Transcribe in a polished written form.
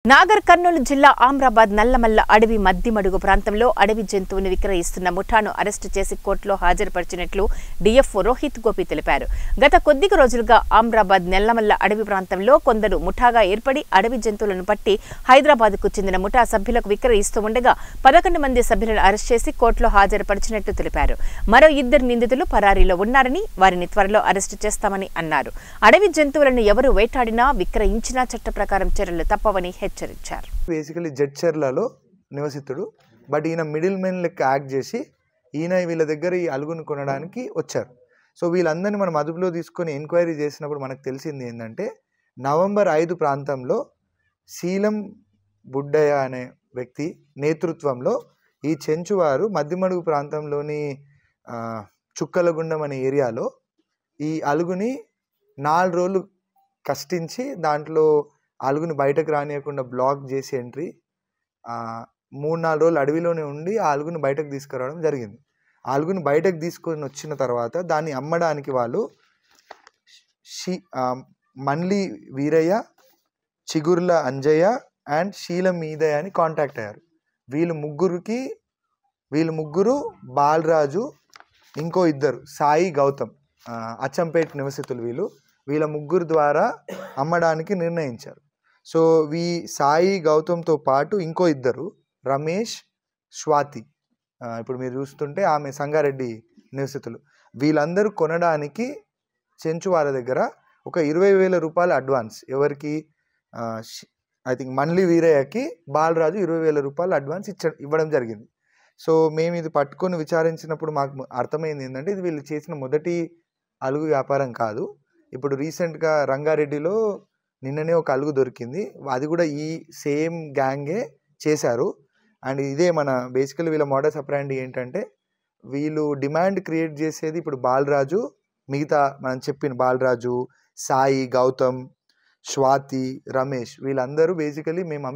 నాగర్ కర్నూలు జిల్లా ఆమ్రాబాద్ నల్లమల్ల అడవి మద్దిమడుగు ప్రాంతంలో అడవి జంతువుని విక్రయిస్తున్న ముఠాను అరెస్టు చేసి కోర్టులో హాజరుపరిచినట్లు డీఎఫ్ఓ రోహిత్ గోపి తెలిపారు. గత కొద్ది రోజులుగా ఆమ్రాబాద్ నల్లమల్ల అడవి ప్రాంతంలో కొందరు ముఠాగా ఏర్పడి అడవి జంతువులను పట్టి హైదరాబాద్కు చెందిన ముఠా సభ్యులకు విక్రయిస్తూ ఉండగా 11 మంది సభ్యులను అరెస్ట్ చేసి కోర్టులో హాజరుపరిచినట్లు తెలిపారు. మరో 2 నిందితులు పరారీలో ఉన్నారని, వారిని త్వరలో అరెస్టు చేస్తామని అన్నారు. అడవి జంతువులను ఎవరు వేటాడినా విక్రయించినా చట్ట ప్రకారం చర్యలు తప్పవని హెచ్చరించారు. బేసికలీ జడ్చర్లలో నివసితుడు, బట్ ఈయన మిడిల్ మెన్ లెక్క యాక్ట్ చేసి ఈయన వీళ్ళ దగ్గర ఈ అలుగును కొనడానికి వచ్చారు. సో వీళ్ళందరినీ మనం అదుపులో తీసుకొని ఎంక్వైరీ చేసినప్పుడు మనకు తెలిసింది ఏంటంటే, నవంబర్ 5 ప్రాంతంలో శీలం బుడ్డయ్య అనే వ్యక్తి నేతృత్వంలో ఈ చెంచువారు మద్దిమడుగు ప్రాంతంలోని చుక్కలగుండం అనే ఏరియాలో ఈ అలుగుని 4 రోజులు కష్టించి దాంట్లో అలుగుని బయటకు రానియకుండా బ్లాక్ చేసి ఎంట్రీ 3-4 రోజులు అడవిలోనే ఉండి ఆ అలుగుని బయటకు తీసుకురావడం జరిగింది. ఆ అలుగుని బయటకు తీసుకొని వచ్చిన తర్వాత దాన్ని అమ్మడానికి వాళ్ళు మన్లి వీరయ్య, చిగుర్ల అంజయ్య అండ్ శీలం మీదయ్య అని కాంటాక్ట్ అయ్యారు. వీళ్ళు ముగ్గురు బాలరాజు, ఇంకో 2 సాయి గౌతమ్, అచ్చంపేట నివసితులు. వీళ్ళ ముగ్గురు ద్వారా అమ్మడానికి నిర్ణయించారు. సో సాయి గౌతమ్తో పాటు ఇంకో 2 రమేష్, స్వాతి, ఇప్పుడు మీరు చూస్తుంటే ఆమె సంగారెడ్డి నివసితులు. వీళ్ళందరూ కొనడానికి చెంచు వాళ్ళ దగ్గర ఒక 20,000 రూపాయల అడ్వాన్స్, ఎవరికి ఐ థింక్ మన్లి వీరయ్యకి బాలరాజు 20,000 రూపాయల అడ్వాన్స్ ఇవ్వడం జరిగింది. సో మేము ఇది పట్టుకొని విచారించినప్పుడు మాకు అర్థమైంది ఏంటంటే, ఇది వీళ్ళు చేసిన మొదటి అలుగు వ్యాపారం కాదు. ఇప్పుడు రీసెంట్గా రంగారెడ్డిలో నిన్ననే ఒక అలుగు దొరికింది, అది కూడా ఈ సేమ్ గ్యాంగే చేశారు. అండ్ ఇదే మన బేసికలీ వీళ్ళ మోడస్ ఆపరాండి ఏంటంటే, వీళ్ళు డిమాండ్ క్రియేట్ చేసేది ఇప్పుడు బాలరాజు, మిగతా మనం చెప్పిన బాలరాజు, సాయి గౌతమ్, స్వాతి, రమేష్, వీళ్ళందరూ బేసికలీ మేము